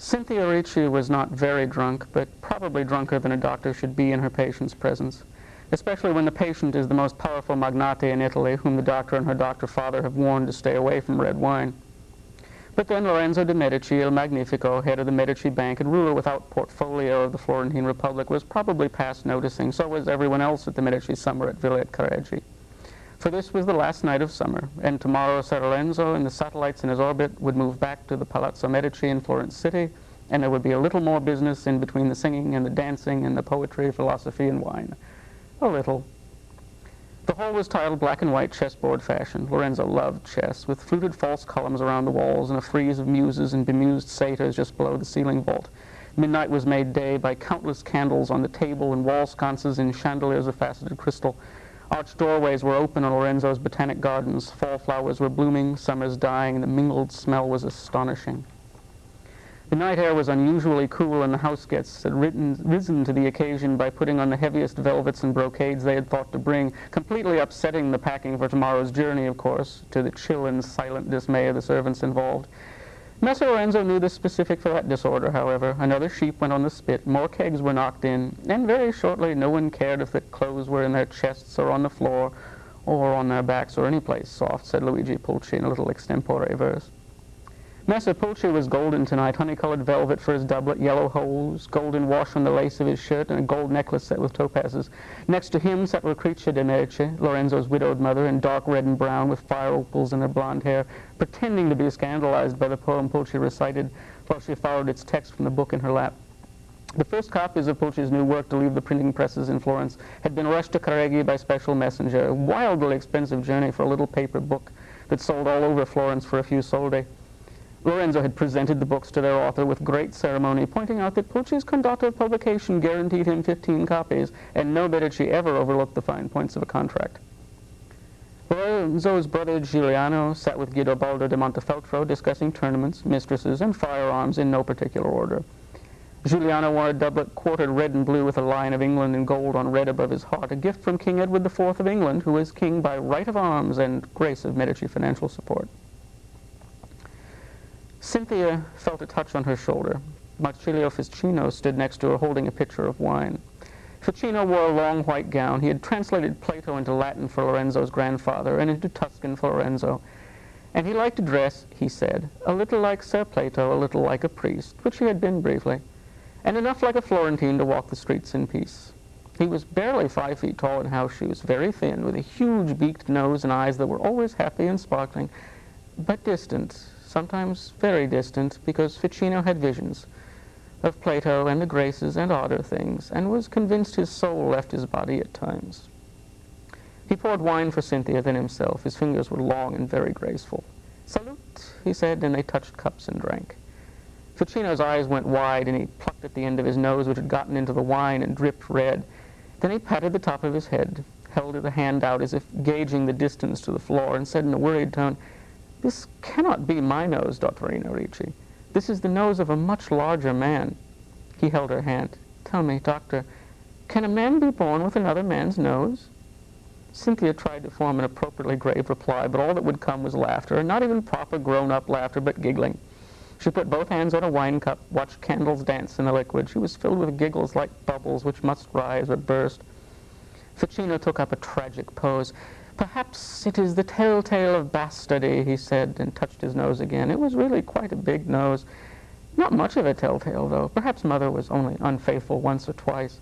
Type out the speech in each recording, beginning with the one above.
Cynthia Ricci was not very drunk, but probably drunker than a doctor should be in her patient's presence, especially when the patient is the most powerful magnate in Italy, whom the doctor and her doctor father have warned to stay away from red wine. But then Lorenzo de' Medici, Il Magnifico, head of the Medici Bank and ruler without portfolio of the Florentine Republic, was probably past noticing. So was everyone else at the Medici summer at Villa at Careggi. For this was the last night of summer, and tomorrow Ser Lorenzo and the satellites in his orbit would move back to the Palazzo Medici in Florence City, and there would be a little more business in between the singing and the dancing and the poetry, philosophy, and wine. A little. The hall was tiled black and white chessboard fashion. Lorenzo loved chess, with fluted false columns around the walls and a frieze of muses and bemused satyrs just below the ceiling vault. Midnight was made day by countless candles on the table and wall sconces in chandeliers of faceted crystal. Arched doorways were open in Lorenzo's botanic gardens. Fall flowers were blooming, summer's dying, and the mingled smell was astonishing. The night air was unusually cool, and the house guests had risen to the occasion by putting on the heaviest velvets and brocades they had thought to bring, completely upsetting the packing for tomorrow's journey, of course, to the chill and silent dismay of the servants involved. Messer Lorenzo knew the specific for that disorder, however. Another sheep went on the spit, more kegs were knocked in, and very shortly no one cared if the clothes were in their chests or on the floor or on their backs or any place soft, said Luigi Pulci in a little extempore verse. Messer Pulci was golden tonight, honey-colored velvet for his doublet, yellow hose, golden wash on the lace of his shirt, and a gold necklace set with topazes. Next to him sat Lucrezia de' Medici, Lorenzo's widowed mother, in dark red and brown with fire opals in her blonde hair, pretending to be scandalized by the poem Pulci recited while she followed its text from the book in her lap. The first copies of Pulci's new work to leave the printing presses in Florence had been rushed to Careggi by special messenger, a wildly expensive journey for a little paper book that sold all over Florence for a few soldi. Lorenzo had presented the books to their author with great ceremony, pointing out that Pulci's conduct of publication guaranteed him 15 copies, and no Medici ever overlooked the fine points of a contract. Lorenzo's brother Giuliano sat with Guidobaldo de Montefeltro discussing tournaments, mistresses, and firearms in no particular order. Giuliano wore a doublet quartered red and blue with a lion of England in gold on red above his heart, a gift from King Edward IV of England, who is king by right of arms and grace of Medici financial support. Cynthia felt a touch on her shoulder. Marsilio Ficino stood next to her holding a pitcher of wine. Ficino wore a long white gown. He had translated Plato into Latin for Lorenzo's grandfather and into Tuscan for Lorenzo. And he liked to dress, he said, a little like Ser Plato, a little like a priest, which he had been briefly, and enough like a Florentine to walk the streets in peace. He was barely 5 feet tall in house shoes, very thin, with a huge beaked nose and eyes that were always happy and sparkling, but distant, sometimes very distant, because Ficino had visions of Plato and the Graces and odder things, and was convinced his soul left his body at times. He poured wine for Cynthia, then himself. His fingers were long and very graceful. "Salute," he said, and they touched cups and drank. Ficino's eyes went wide, and he plucked at the end of his nose, which had gotten into the wine and dripped red. Then he patted the top of his head, held the hand out as if gauging the distance to the floor, and said in a worried tone, "This cannot be my nose, Dottorino Ricci. This is the nose of a much larger man." He held her hand. "Tell me, doctor, can a man be born with another man's nose?" Cynthia tried to form an appropriately grave reply, but all that would come was laughter, and not even proper grown-up laughter, but giggling. She put both hands on a wine cup, watched candles dance in the liquid. She was filled with giggles like bubbles which must rise or burst. Ficino took up a tragic pose. "Perhaps it is the telltale of bastardy," he said, and touched his nose again. It was really quite a big nose. Not much of a telltale, though. Perhaps Mother was only unfaithful once or twice.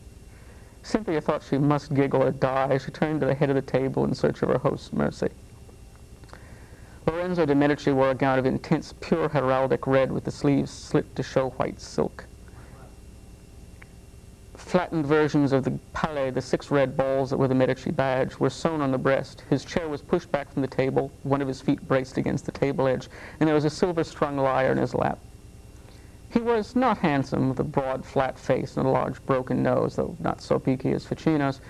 Cynthia thought she must giggle or die. She turned to the head of the table in search of her host's mercy. Lorenzo de' Medici wore a gown of intense, pure heraldic red with the sleeves slit to show white silk. Flattened versions of the palais, the 6 red balls that were the Medici badge, were sewn on the breast. His chair was pushed back from the table, one of his feet braced against the table edge, and there was a silver-strung lyre in his lap. He was not handsome, with a broad, flat face and a large, broken nose, though not so peaky as Ficino's,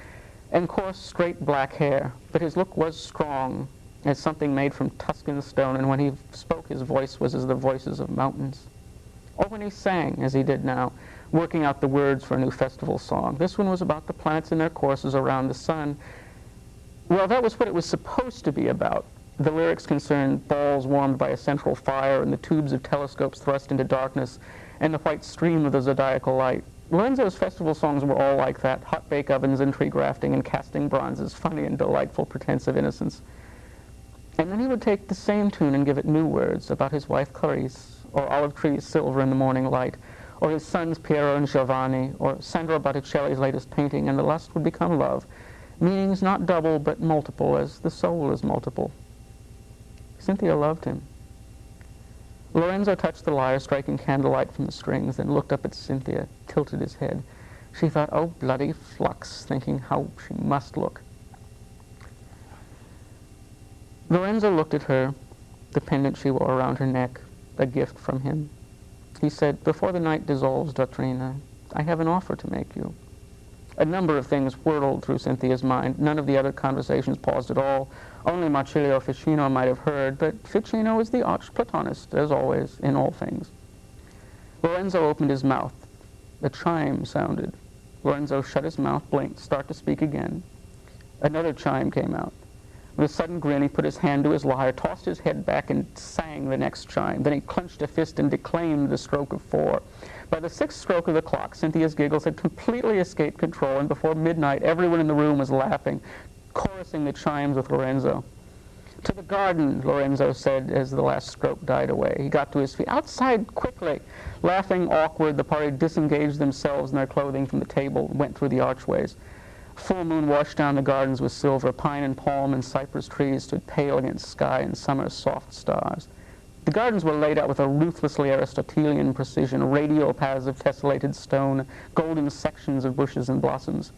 and coarse, straight black hair, but his look was strong, as something made from Tuscan stone, and when he spoke his voice was as the voices of mountains. Or when he sang, as he did now, working out the words for a new festival song. This one was about the planets and their courses around the sun. Well, that was what it was supposed to be about. The lyrics concerned balls warmed by a central fire and the tubes of telescopes thrust into darkness, and the white stream of the zodiacal light. Lorenzo's festival songs were all like that, hot bake ovens and tree grafting and casting bronzes, funny and delightful pretense of innocence. And then he would take the same tune and give it new words about his wife Clarice, or olive trees silver in the morning light, or his sons Piero and Giovanni, or Sandro Botticelli's latest painting, and the lust would become love, meanings not double but multiple, as the soul is multiple. Cynthia loved him. Lorenzo touched the lyre, striking candlelight from the strings, then looked up at Cynthia, tilted his head. She thought, oh, bloody flux, thinking how she must look. Lorenzo looked at her, the pendant she wore around her neck, a gift from him. He said, before the night dissolves, Dottrina, I have an offer to make you. A number of things whirled through Cynthia's mind. None of the other conversations paused at all. Only Marsilio Ficino might have heard, but Ficino is the arch-Platonist, as always, in all things. Lorenzo opened his mouth. A chime sounded. Lorenzo shut his mouth, blinked, started to speak again. Another chime came out. With a sudden grin, he put his hand to his lyre, tossed his head back, and sang the next chime. Then he clenched a fist and declaimed the stroke of 4. By the 6th stroke of the clock, Cynthia's giggles had completely escaped control, and before midnight, everyone in the room was laughing, chorusing the chimes with Lorenzo. To the garden, Lorenzo said as the last stroke died away. He got to his feet. Outside, quickly! Laughing, awkward, the party disengaged themselves and their clothing from the table and went through the archways. Full moon washed down the gardens with silver. Pine and palm and cypress trees stood pale against sky and summer's soft stars. The gardens were laid out with a ruthlessly Aristotelian precision, radial paths of tessellated stone, golden sections of bushes and blossoms.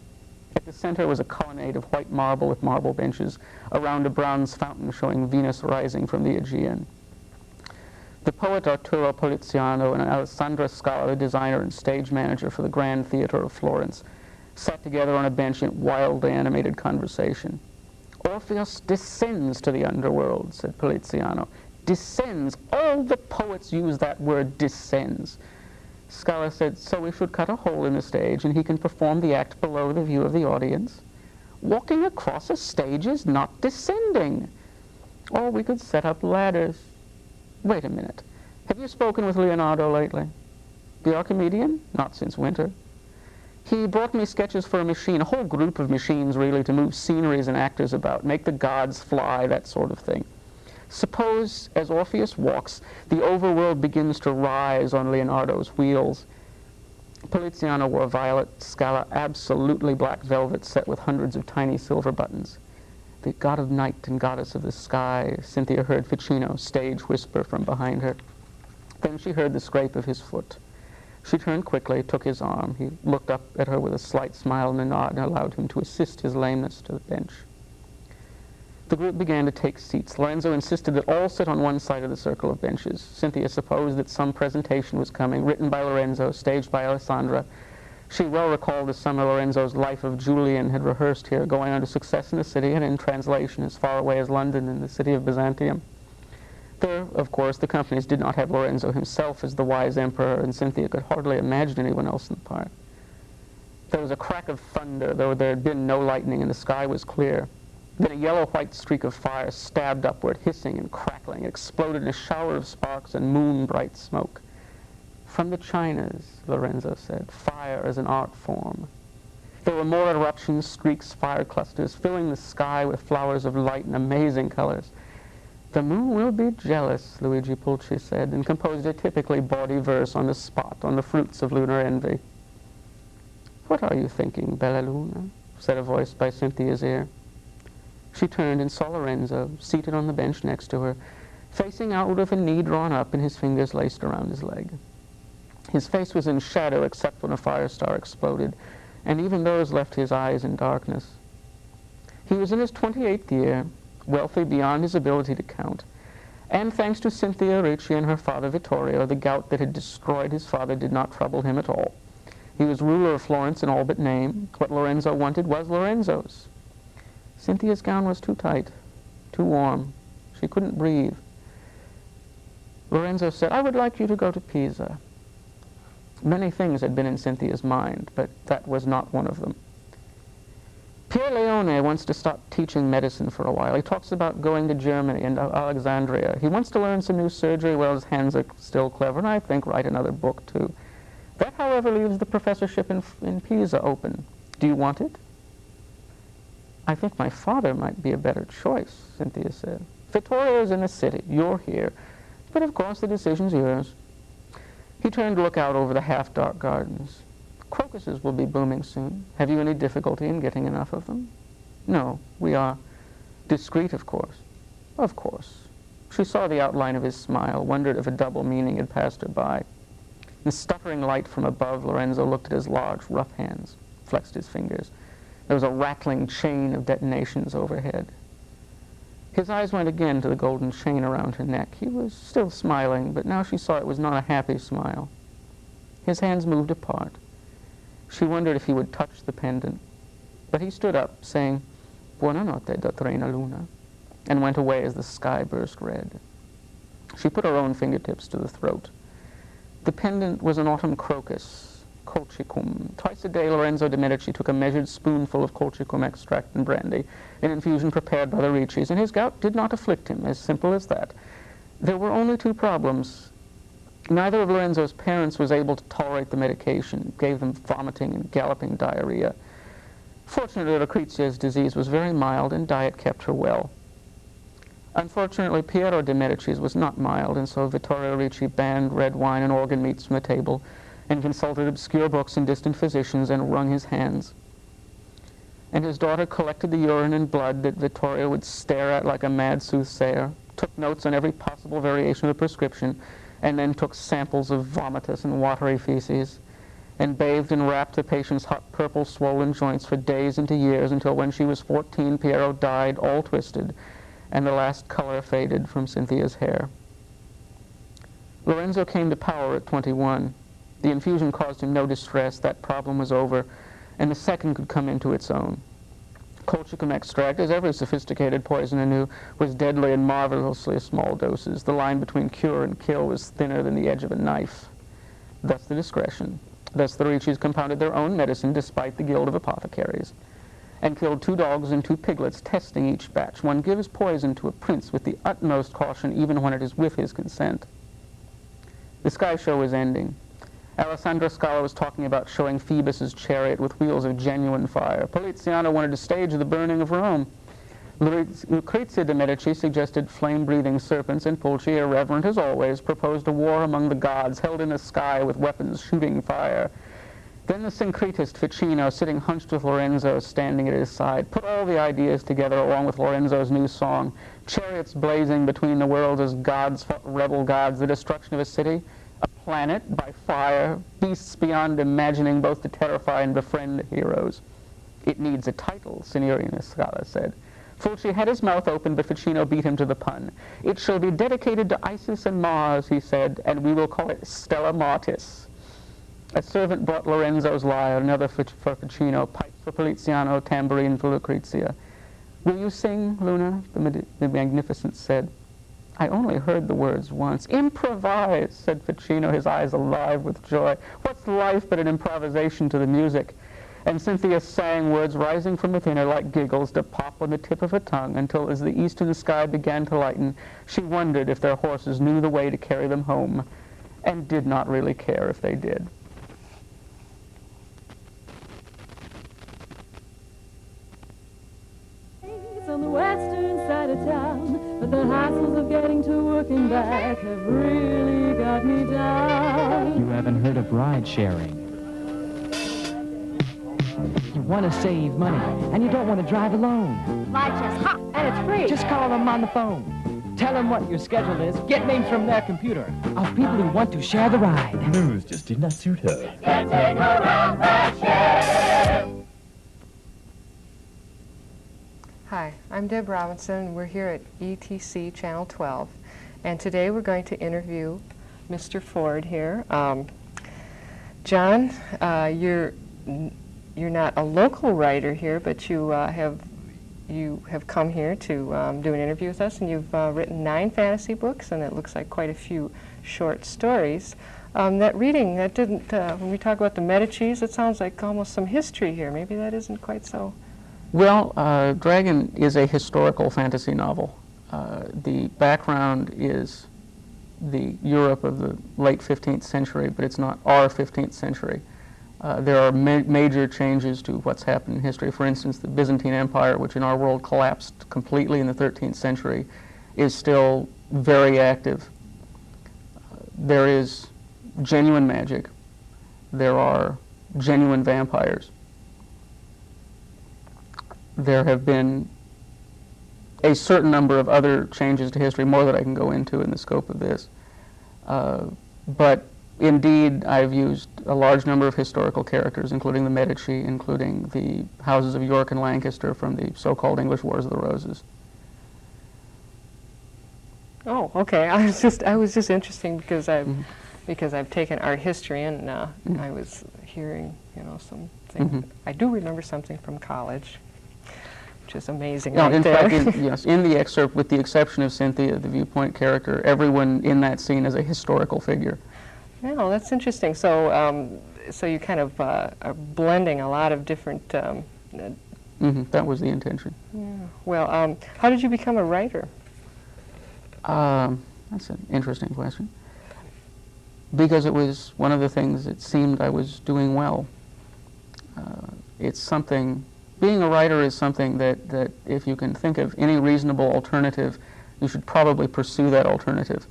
At the center was a colonnade of white marble with marble benches, around a bronze fountain showing Venus rising from the Aegean. The poet Arturo Poliziano and Alessandra Scala, the designer and stage manager for the Grand Theatre of Florence, sat together on a bench in wildly animated conversation. Orpheus descends to the underworld, said Poliziano. Descends. All the poets use that word, descends. Scala said, so we should cut a hole in the stage and he can perform the act below the view of the audience. Walking across a stage is not descending. Or we could set up ladders. Wait a minute. Have you spoken with Leonardo lately? The Archimedean? Not since winter. He brought me sketches for a machine, a whole group of machines, really, to move sceneries and actors about, make the gods fly, that sort of thing. Suppose, as Orpheus walks, the overworld begins to rise on Leonardo's wheels. Poliziano wore violet, Scala absolutely black velvet set with hundreds of tiny silver buttons. The god of night and goddess of the sky, Cynthia heard Ficino stage whisper from behind her. Then she heard the scrape of his foot. She turned quickly, took his arm. He looked up at her with a slight smile and a nod and allowed him to assist his lameness to the bench. The group began to take seats. Lorenzo insisted that all sit on one side of the circle of benches. Cynthia supposed that some presentation was coming, written by Lorenzo, staged by Alessandra. She well recalled the summer Lorenzo's Life of Julian had rehearsed here, going on to success in the city and in translation as far away as London and the city of Byzantium. There, of course, the companies did not have Lorenzo himself as the wise emperor, and Cynthia could hardly imagine anyone else in the part. There was a crack of thunder, though there had been no lightning, and the sky was clear. Then a yellow-white streak of fire stabbed upward, hissing and crackling. It exploded in a shower of sparks and moon-bright smoke. From the Chinas, Lorenzo said, fire is an art form. There were more eruptions, streaks, fire clusters, filling the sky with flowers of light and amazing colors. The moon will be jealous, Luigi Pulci said, and composed a typically bawdy verse on the spot, on the fruits of lunar envy. What are you thinking, Bella Luna? Said a voice by Cynthia's ear. She turned and saw Lorenzo, seated on the bench next to her, facing out with a knee drawn up and his fingers laced around his leg. His face was in shadow except when a fire star exploded, and even those left his eyes in darkness. He was in his 28th year, wealthy beyond his ability to count, and thanks to Cynthia Ricci and her father Vittorio, the gout that had destroyed his father did not trouble him at all. He was ruler of Florence in all but name. What Lorenzo wanted was Lorenzo's. Cynthia's gown was too tight, too warm. She couldn't breathe. Lorenzo said, I would like you to go to Pisa. Many things had been in Cynthia's mind, but that was not one of them. Pierre Leone wants to stop teaching medicine for a while. He talks about going to Germany and Alexandria. He wants to learn some new surgery while his hands are still clever, and I think write another book too. That, however, leaves the professorship in Pisa open. Do you want it? I think my father might be a better choice, Cynthia said. Vittorio's in the city. You're here. But of course the decision's yours. He turned to look out over the half-dark gardens. Crocuses will be blooming soon. Have you any difficulty in getting enough of them? No, we are discreet, of course. Of course. She saw the outline of his smile, wondered if a double meaning had passed her by. In the stuttering light from above, Lorenzo looked at his large, rough hands, flexed his fingers. There was a rattling chain of detonations overhead. His eyes went again to the golden chain around her neck. He was still smiling, but now she saw it was not a happy smile. His hands moved apart. She wondered if he would touch the pendant. But he stood up, saying, "Buonanotte, dottorina Luna," and went away as the sky burst red. She put her own fingertips to the throat. The pendant was an autumn crocus, colchicum. Twice a day, Lorenzo de' Medici took a measured spoonful of colchicum extract and brandy, an infusion prepared by the Riccis, and his gout did not afflict him, as simple as that. There were only two problems. Neither of Lorenzo's parents was able to tolerate the medication, gave them vomiting and galloping diarrhea. Fortunately, Lucrezia's disease was very mild, and diet kept her well. Unfortunately, Piero de' Medici's was not mild, and so Vittorio Ricci banned red wine and organ meats from the table, and consulted obscure books and distant physicians, and wrung his hands. And his daughter collected the urine and blood that Vittorio would stare at like a mad soothsayer, took notes on every possible variation of the prescription, and then took samples of vomitous and watery feces, and bathed and wrapped the patient's hot purple swollen joints for days into years, until when she was 14, Piero died all twisted, and the last color faded from Cynthia's hair. Lorenzo came to power at 21. The infusion caused him no distress. That problem was over, and the second could come into its own. Colchicum extract, as every sophisticated poisoner knew, was deadly in marvelously small doses. The line between cure and kill was thinner than the edge of a knife. Thus the discretion. Thus the Riccis compounded their own medicine despite the guild of apothecaries, and killed 2 dogs and 2 piglets, testing each batch. One gives poison to a prince with the utmost caution, even when it is with his consent. The sky show was ending. Alessandro Scala was talking about showing Phoebus's chariot with wheels of genuine fire. Poliziano wanted to stage the burning of Rome. Lucrezia de' Medici suggested flame-breathing serpents, and Pulci, irreverent as always, proposed a war among the gods, held in the sky with weapons shooting fire. Then the syncretist Ficino, sitting hunched with Lorenzo standing at his side, put all the ideas together along with Lorenzo's new song, chariots blazing between the worlds as gods fought rebel gods, the destruction of a city, a planet by fire, beasts beyond imagining, both to terrify and befriend the heroes. It needs a title, Signorina Scala said. Fulci had his mouth open, but Ficino beat him to the pun. It shall be dedicated to Isis and Mars, he said, and we will call it Stella Martis. A servant brought Lorenzo's lyre, another for Ficino, pipes for Poliziano, tambourine for Lucrezia. Will you sing, Luna? The Magnificent said. I only heard the words once. Improvise, said Ficino, his eyes alive with joy. What's life but an improvisation to the music? And Cynthia sang, words rising from within her like giggles to pop on the tip of her tongue, until as the eastern sky began to lighten, she wondered if their horses knew the way to carry them home, and did not really care if they did. On the western side of town, but the hassles of getting to work and back have really got me down. You haven't heard of ride sharing. You want to save money, and you don't want to drive alone. Life's just hot, and it's free. Just call them on the phone. Tell them what your schedule is. Get names from their computer of people who want to share the ride. News just did not suit her. Let's take her around that share. Hi, I'm Deb Robinson. We're here at ETC Channel 12, and today we're going to interview Mr. Ford here. John, you're not a local writer here, but you have come here to do an interview with us, and you've written 9 fantasy books, and it looks like quite a few short stories. That reading, that didn't, when we talk about the Medicis, it sounds like almost some history here. Maybe that isn't quite so Well, Dragon is a historical fantasy novel. The background is the Europe of the late 15th century, but it's not our 15th century. There are major changes to what's happened in history. For instance, the Byzantine Empire, which in our world collapsed completely in the 13th century, is still very active. There is genuine magic. There are genuine vampires. There have been a certain number of other changes to history, more that I can go into in the scope of this. But indeed, I've used a large number of historical characters, including the Medici, including the houses of York and Lancaster from the so-called English Wars of the Roses. Oh, okay. I was just interesting because I've taken art history, and I was hearing, some things. I do remember something from college, which is amazing. No, right in there. fact, yes, in the excerpt, with the exception of Cynthia, the viewpoint character, everyone in that scene is a historical figure. Yeah, that's interesting. So, so you kind of are blending a lot of different. That was the intention. Yeah. Well, how did you become a writer? That's an interesting question. Because it was one of the things it seemed I was doing well. It's something, being a writer is something that if you can think of any reasonable alternative, you should probably pursue that alternative.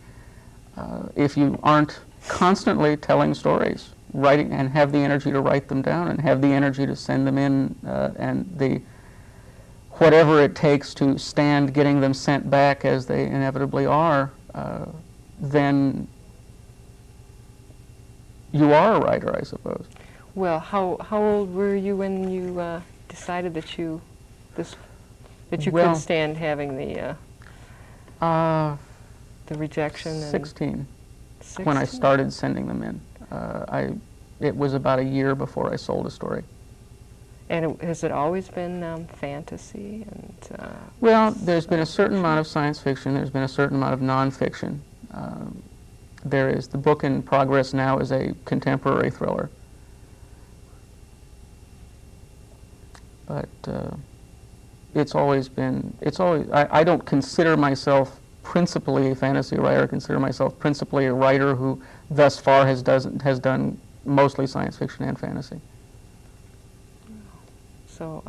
If you aren't constantly telling stories, writing, and have the energy to write them down, and have the energy to send them in, and the whatever it takes to stand getting them sent back as they inevitably are, then you are a writer, I suppose. Well, how old were you when you decided that you could stand having the rejection? 16. When I started sending them in. It was about a year before I sold a story. And has it always been fantasy? Well, there's been a certain amount of science fiction. There's been a certain amount of nonfiction. There is, the book in progress now is a contemporary thriller. But it's always been, I don't consider myself principally a fantasy writer. I consider myself principally a writer who thus far has done mostly science fiction and fantasy. So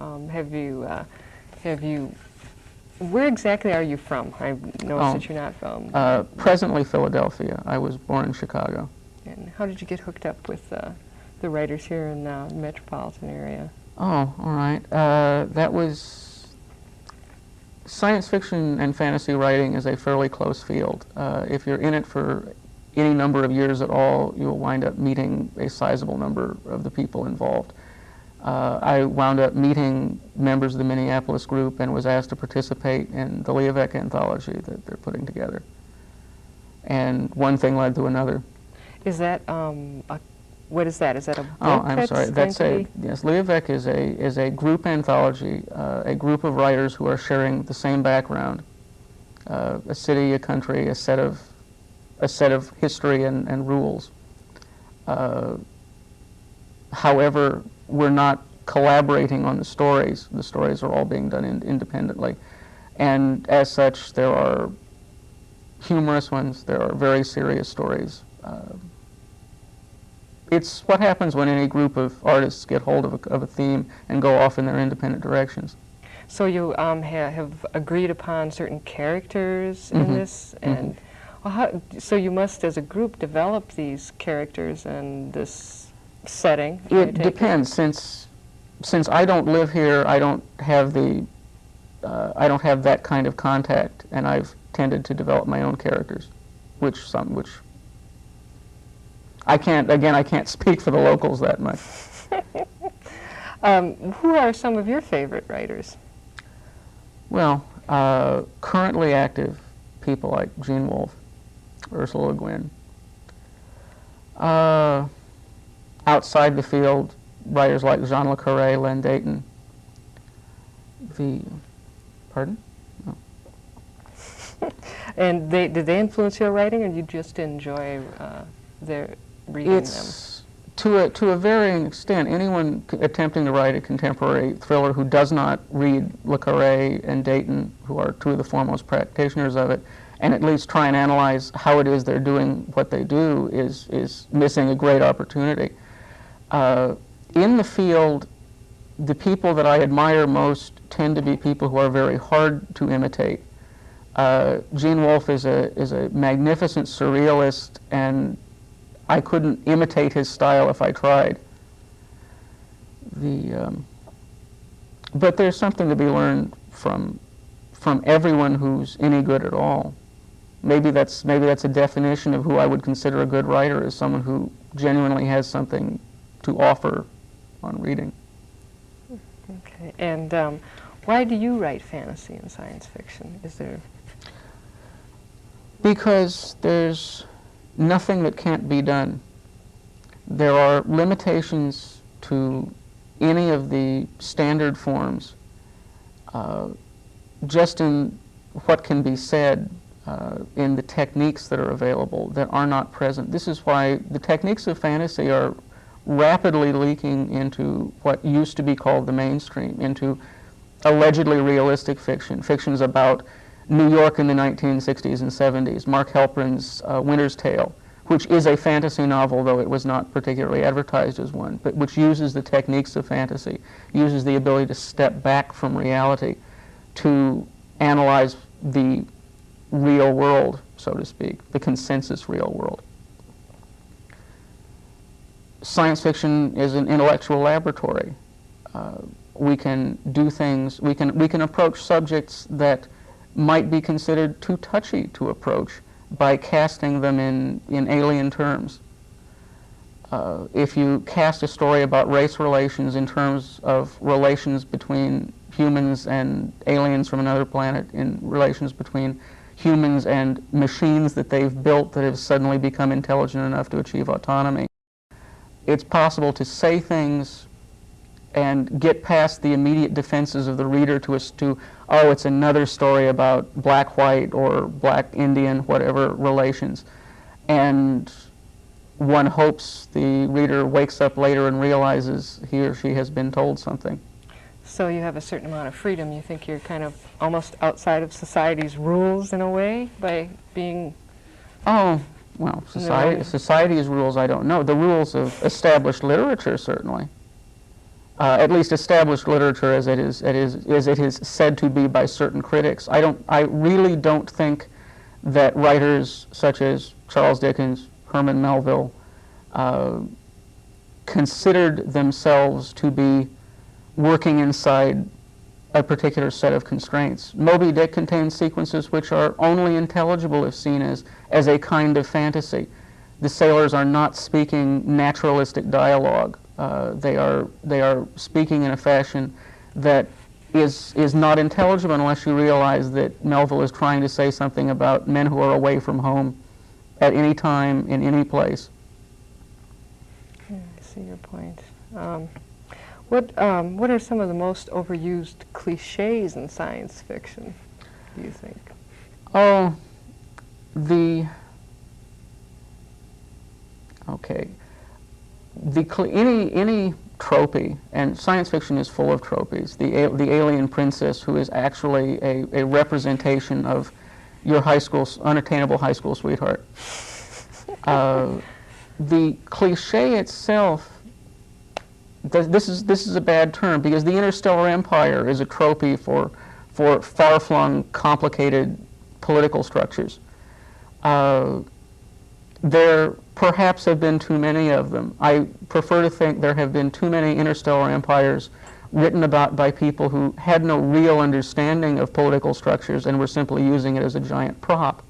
where exactly are you from? I noticed that you're not from. Presently Philadelphia. I was born in Chicago. And how did you get hooked up with the writers here in the metropolitan area? Oh, all right. That was, science fiction and fantasy writing is a fairly close field. If you're in it for any number of years at all, you'll wind up meeting a sizable number of the people involved. I wound up meeting members of the Minneapolis group and was asked to participate in the Leavek anthology that they're putting together. And one thing led to another. Is that what is that? Is that a book? Oh, I'm sorry. That's yes. Leavek is a group anthology, a group of writers who are sharing the same background, a city, a country, a set of history and rules. However, we're not collaborating on the stories. The stories are all being done independently, and as such, there are humorous ones. There are very serious stories. It's what happens when any group of artists get hold of a theme and go off in their independent directions. So you have agreed upon certain characters in this, and so you must, as a group, develop these characters and this setting. It depends. Since I don't live here, I don't have that kind of contact, and I've tended to develop my own characters, which I can't speak for the locals that much. Who are some of your favorite writers? Well, currently active people like Gene Wolfe, Ursula Le Guin. Outside the field, writers like Jean Le Carré, Len Deighton. Pardon? Oh. And did they influence your writing, or you just enjoy their reading them? To a varying extent, anyone attempting to write a contemporary thriller who does not read Le Carré and Dayton, who are two of the foremost practitioners of it, and at least try and analyze how it is they're doing what they do is missing a great opportunity. In the field, the people that I admire most tend to be people who are very hard to imitate. Gene Wolfe is a magnificent surrealist, and I couldn't imitate his style if I tried. But there's something to be learned from everyone who's any good at all. Maybe that's a definition of who I would consider a good writer, as someone who genuinely has something to offer on reading. Okay, and why do you write fantasy and science fiction? Is there? Because there's nothing that can't be done. There are limitations to any of the standard forms, just in what can be said, in the techniques that are available that are not present. This is why the techniques of fantasy are rapidly leaking into what used to be called the mainstream, into allegedly realistic fiction, fictions about New York in the 1960s and 70s, Mark Halperin's Winter's Tale, which is a fantasy novel, though it was not particularly advertised as one, but which uses the techniques of fantasy, uses the ability to step back from reality to analyze the real world, so to speak, the consensus real world. Science fiction is an intellectual laboratory. We can do things, we can approach subjects that might be considered too touchy to approach by casting them in alien terms. If you cast a story about race relations in terms of relations between humans and aliens from another planet, in relations between humans and machines that they've built that have suddenly become intelligent enough to achieve autonomy, it's possible to say things and get past the immediate defenses of the reader to oh, it's another story about black-white or black-Indian, whatever relations. And one hopes the reader wakes up later and realizes he or she has been told something. So you have a certain amount of freedom. You think you're kind of almost outside of society's rules in a way by being... Oh, well, society's rules, I don't know. The rules of established literature, certainly. At least established literature as it is said to be by certain critics. I really don't think that writers such as Charles Dickens, Herman Melville, considered themselves to be working inside a particular set of constraints. Moby Dick contains sequences which are only intelligible if seen as a kind of fantasy. The sailors are not speaking naturalistic dialogue. They are speaking in a fashion that is not intelligible unless you realize that Melville is trying to say something about men who are away from home at any time, in any place. I see your point. What are some of the most overused cliches in science fiction, do you think? Oh, any tropy, and science fiction is full of tropies. The alien princess who is actually a representation of your unattainable high school sweetheart. The cliche itself, this is a bad term because the interstellar empire is a tropy for far-flung, complicated political structures. There perhaps have been too many of them. I prefer to think there have been too many interstellar empires written about by people who had no real understanding of political structures and were simply using it as a giant prop.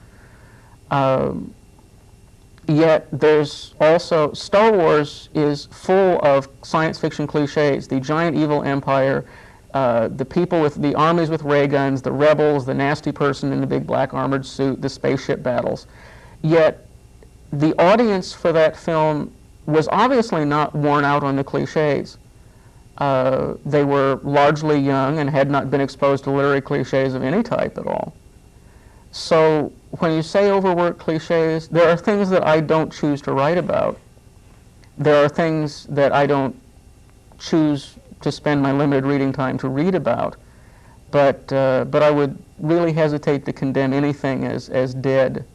Yet there's also, Star Wars is full of science fiction cliches. The giant evil empire, the people with the armies with ray guns, the rebels, the nasty person in the big black armored suit, the spaceship battles. Yet the audience for that film was obviously not worn out on the cliches. They were largely young and had not been exposed to literary cliches of any type at all. So when you say overworked cliches, there are things that I don't choose to write about. There are things that I don't choose to spend my limited reading time to read about, but I would really hesitate to condemn anything as dead.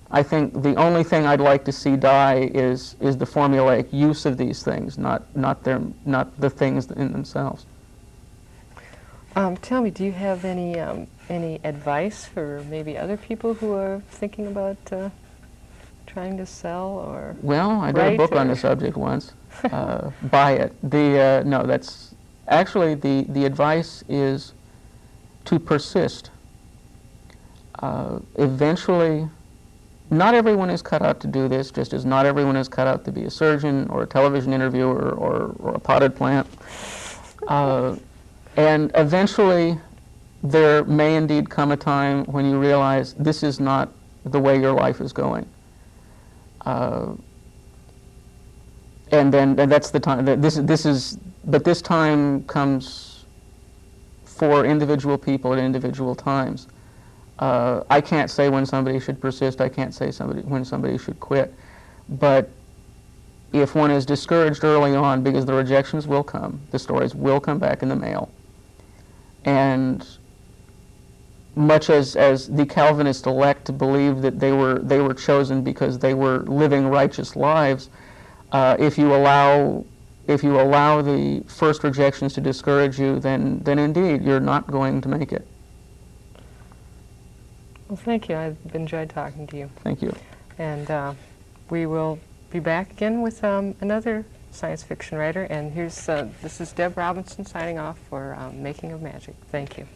I think the only thing I'd like to see die is the formulaic use of these things, not the things in themselves. Tell me, do you have any advice for maybe other people who are thinking about trying to sell or Well, I did a book on the subject once. Buy it. No, that's actually the advice is to persist. Eventually, not everyone is cut out to do this, just as not everyone is cut out to be a surgeon or a television interviewer or a potted plant. And eventually, there may indeed come a time when you realize this is not the way your life is going. And that's the time. But this time comes for individual people at individual times. I can't say when somebody should persist. I can't say when somebody should quit. But if one is discouraged early on, because the rejections will come, the stories will come back in the mail. And much as the Calvinist elect believed that they were chosen because they were living righteous lives, if you allow the first rejections to discourage you, then indeed you're not going to make it. Well, thank you. I've enjoyed talking to you. Thank you. And we will be back again with another science fiction writer. And this is Deb Robinson signing off for Making of Magic. Thank you.